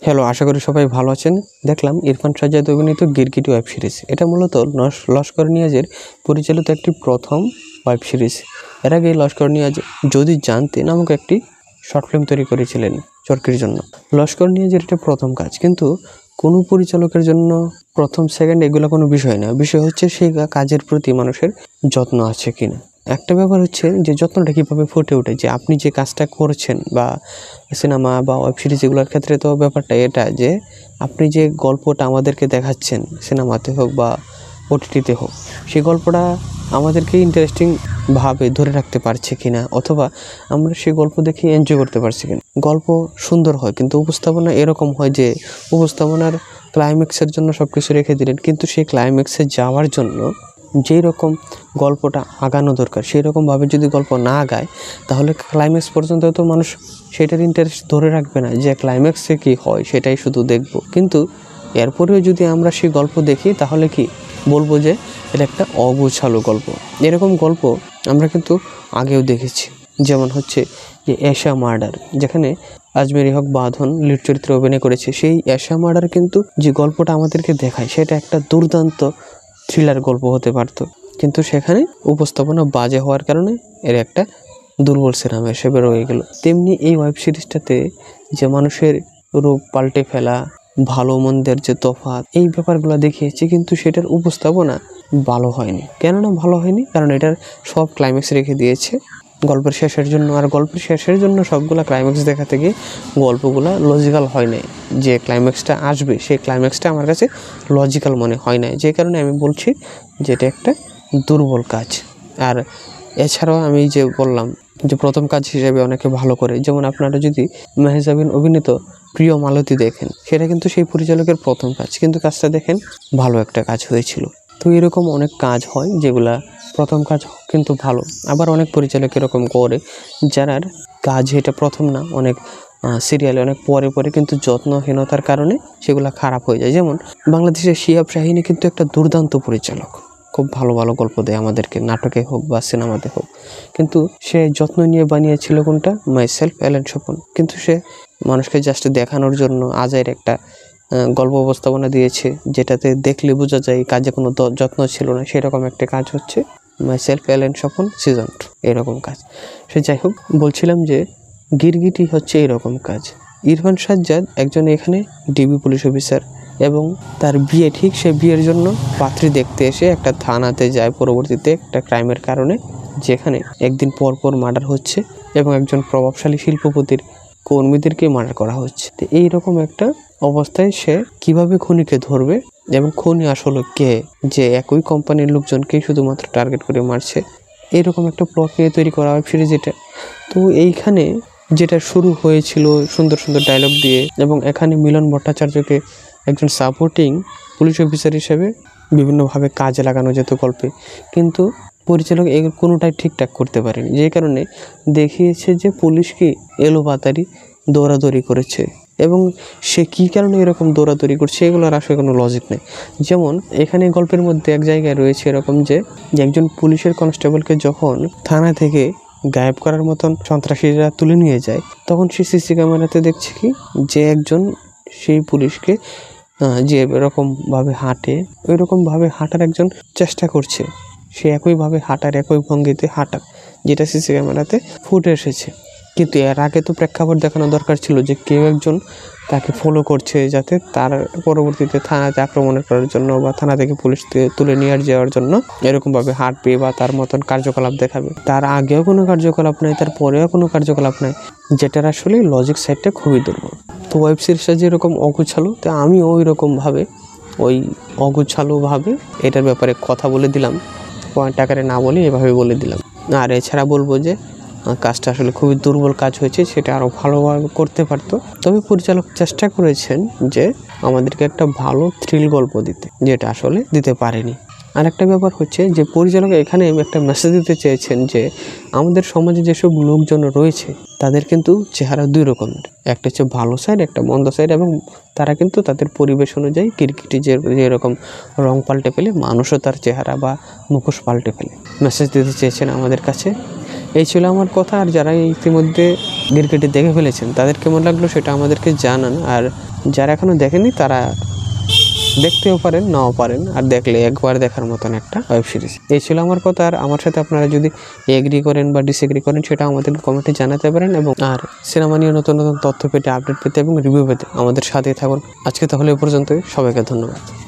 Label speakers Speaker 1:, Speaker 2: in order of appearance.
Speaker 1: Hello, আশা করি সবাই ভালো আছেন। দেখলাম ইরফান সাজ্জাদ অভিনীত গিরগিটি ওয়েব সিরিজ। এটা মূলত লস্কর নিয়াজের পরিচালিত একটি প্রথম ওয়েব সিরিজ। এর আগে লস্কর নিয়াজ যদি জানতে নামক একটি শর্ট ফিল্ম তৈরি করেছিলেন চরকির জন্য। লস্কর নিয়াজের এটা প্রথম কাজ, কিন্তু কোনো পরিচালকের জন্য প্রথম সেকেন্ড এগুলো কোনো বিষয় না। বিষয় হচ্ছে সেই কাজের প্রতি মানুষের যত্ন আছে কিনা। একটা ব্যাপার হচ্ছে যে যত্নটা কীভাবে ফুটে ওঠে, যে আপনি যে কাজটা করছেন বা সিনেমা বা ওয়েব সিরিজ এগুলোর ক্ষেত্রে তো ব্যাপারটা এটা যে আপনি যে গল্পটা আমাদেরকে দেখাচ্ছেন সিনেমাতে হোক বা ওটিটিতে হোক, সেই গল্পটা আমাদেরকে ইন্টারেস্টিংভাবে ধরে রাখতে পারছে কিনা, অথবা আমরা সেই গল্প দেখে এনজয় করতে পারছি কিনা। গল্প সুন্দর হয়, কিন্তু উপস্থাপনা এরকম হয় যে উপস্থাপনার ক্লাইম্যাক্সের জন্য সব কিছু রেখে দিলেন, কিন্তু সেই ক্লাইম্যাক্সে যাওয়ার জন্য যেই রকম গল্পটা আগানো দরকার সেই রকমভাবে যদি গল্প না আগায়, তাহলে ক্লাইম্যাক্স পর্যন্ত তো মানুষ সেটার ইন্টারেস্ট ধরে রাখবে না, যে ক্লাইম্যাক্সে কী হয় সেটাই শুধু দেখব। কিন্তু এরপরেও যদি আমরা সেই গল্প দেখি, তাহলে কি বলবো যে এটা একটা অগোছালো গল্প। এরকম গল্প আমরা কিন্তু আগেও দেখেছি, যেমন হচ্ছে যে এশা মার্ডার, যেখানে আজমেরি হক বাঁধন লিড চরিত্রে অভিনয় করেছে। সেই এশা মার্ডার কিন্তু যে গল্পটা আমাদেরকে দেখায় সেটা একটা দুর্দান্ত থ্রিলার গল্প হতে পারতো, কিন্তু সেখানে উপস্থাপনা বাজে হওয়ার কারণে এর একটা দুর্বল সিনেমা হিসেবে রয়ে গেল। তেমনি এই ওয়েব সিরিজটাতে যে মানুষের রূপ পাল্টে ফেলা, ভালো মন্দের যে তফাৎ, এই ব্যাপারগুলো দেখিয়েছে, কিন্তু সেটার উপস্থাপনা ভালো হয়নি। কেননা ভালো হয়নি? কারণ এটার সব ক্লাইম্যাক্স রেখে দিয়েছে গল্পের শেষের জন্য, আর গল্পের শেষের জন্য সবগুলা ক্লাইম্যাক্স দেখা থেকে গল্পগুলা লজিক্যাল হয় নাই। যে ক্লাইম্যাক্সটা আসবে সেই ক্লাইম্যাক্সটা আমার কাছে লজিক্যাল মনে হয় না, যে কারণে আমি বলছি যে এটা একটা দুর্বল কাজ। আর এছাড়াও আমি যে বললাম যে প্রথম কাজ হিসেবে অনেকে ভালো করে, যেমন আপনারা যদি মেহজাবিন অভিনীত প্রিয় মালতী দেখেন, সেটা কিন্তু সেই পরিচালকের প্রথম কাজ, কিন্তু কাজটা দেখেন ভালো একটা কাজ হয়েছিল। তো এরকম অনেক কাজ হয় যেগুলা প্রথম কাজ কিন্তু ভালো, আবার অনেক পরিচালক এরকম করে যার কাজ এটা প্রথম না, অনেক সিরিয়ালে অনেক পরে পরে কিন্তু যত্নহীনতার কারণে সেগুলো খারাপ হয়ে যায়। যেমন বাংলাদেশের শিহাব শাহিনী কিন্তু একটা দুর্দান্ত পরিচালক, খুব ভালো ভালো গল্প দেয় আমাদেরকে, নাটকে হোক বা সিনেমাতে হোক, কিন্তু সে যত্ন নিয়ে বানিয়েছিল কোনটা, মাইসেলফ এলেন স্বপন। কিন্তু সে মানুষকে জাস্ট দেখানোর জন্য আজের একটা গল্প উপস্থাপনা দিয়েছে, যেটাতে দেখলে বোঝা যায় কাজে কোনো যত্ন ছিল না। সেরকম একটা কাজ হচ্ছে মাইসেলফ এলেন স্বপন সিজন 2, এরকম কাজ। সে যাই হোক, বলছিলাম যে গিরগিটি হচ্ছে এরকম কাজ। ইরফান সাজ্জাদ একজন এখানে ডিবি পুলিশ অফিসার, এবং তার বিয়ে, ঠিক সে বিয়ের জন্য পাত্রী দেখতে এসে একটা থানাতে যায় পরবর্তীতে একটা ক্রাইমের কারণে, যেখানে একদিন পর পর মার্ডার হচ্ছে এবং একজন প্রভাবশালী শিল্পপতির কর্মীদেরকে মার্ডার করা হচ্ছে। তো এইরকম একটা অবস্থায় সে কিভাবে খুনিকে ধরবে এবং খুনি আসলে কে, যে একই কোম্পানির লোকজনকেই শুধুমাত্র টার্গেট করে মারছে, এইরকম একটা প্লট নিয়ে তৈরি করা ওয়েব সিরিজ এটা। তো এইখানে যেটা শুরু হয়েছিল সুন্দর সুন্দর ডায়লগ দিয়ে, এবং এখানে মিলন ভট্টাচার্যকে একজন সাপোর্টিং পুলিশ অফিসার হিসেবে বিভিন্নভাবে কাজে লাগানো যেত গল্পে, কিন্তু পরিচালক এই কোনোটাই ঠিকঠাক করতে পারেনি, যে কারণে দেখিয়েছে যে পুলিশকে এলোপাতাড়ি দৌড়াদৌড়ি করেছে, এবং সে কী কারণে এরকম দৌড়াদৌড়ি করছে এগুলোর আসলে কোনো লজিক নেই। যেমন এখানে গল্পের মধ্যে এক জায়গায় রয়েছে এরকম যে একজন পুলিশের কনস্টেবলকে যখন থানা থেকে গায়েব করার মতন সন্ত্রাসীরা তুলে নিয়ে যায়, তখন সে সিসি ক্যামেরাতে দেখছে কি যে একজন সেই পুলিশকে যে এরকমভাবে হাঁটে, ওই রকমভাবে হাঁটার একজন চেষ্টা করছে, সে একইভাবে হাঁটার, একই ভঙ্গিতে হাঁটার, যেটা সিসি ক্যামেরাতে ফুটে এসেছে। কিন্তু এর আগে তো প্রেক্ষাপট দেখানো দরকার ছিল যে কেউ একজন তাকে ফলো করছে, যাতে তার পরবর্তীতে থানাতে আক্রমণ করার জন্য বা থানা থেকে পুলিশ তুলে নিয়ে যাওয়ার জন্য এরকমভাবে হাঁটবে বা তার মতন কার্যকলাপ দেখাবে। তার আগেও কোনো কার্যকলাপ নাই, তার পরেও কোনো কার্যকলাপ নাই, যেটার আসলে লজিক সাইডটা খুবই দুর্বল। তো ওয়েব সিরিজটা যেরকম অগোছালো, তো আমি ওই রকমভাবে ওই অগোছালোভাবে এটার ব্যাপারে কথা বলে দিলাম, পয়েন্ট আকারে না বলে এভাবে বলে দিলাম। আর এছাড়া বলবো যে কাজটা আসলে খুবই দুর্বল কাজ হয়েছে, সেটা আরও ভালোভাবে করতে পারতো। তবে পরিচালক চেষ্টা করেছেন যে আমাদেরকে একটা ভালো থ্রিল গল্প দিতে, যেটা আসলে দিতে পারেনি। আর একটা ব্যাপার হচ্ছে যে পরিচালক এখানে একটা মেসেজ দিতে চেয়েছেন যে আমাদের সমাজে যেসব লোকজন রয়েছে তাদের কিন্তু চেহারা দুই রকমের, একটা হচ্ছে ভালো সাইড, একটা মন্দ সাইড, এবং তারা কিন্তু তাদের পরিবেশ অনুযায়ী গিরগিটি যেরকম রং পাল্টে ফেলে, মানুষও তার চেহারা বা মুখোশ পাল্টে ফেলে। মেসেজ দিতে চেয়েছেন আমাদের কাছে। এই ছিল আমার কথা। আর যারা ইতিমধ্যে গিরগিটি দেখে ফেলেছেন তাদের কেমন লাগলো সেটা আমাদেরকে জানান। আর যারা এখনও দেখেনি তারা দেখতেও পারেন, নাও পারেন, আর দেখলে একবার দেখার মতন একটা ওয়েব সিরিজ। এই ছিল আমার কথা। আর আমার সাথে আপনারা যদি এগ্রি করেন বা ডিসএগ্রি করেন সেটা আমাদের কমেন্টে জানাতে পারেন। এবং আর সিনেমা নিয়ে নতুন নতুন তথ্য পেতে, আপডেট পেতে এবং রিভিউ পেতে আমাদের সাথে থাকুন। আজকে তাহলে এ পর্যন্তই। সবাইকে ধন্যবাদ।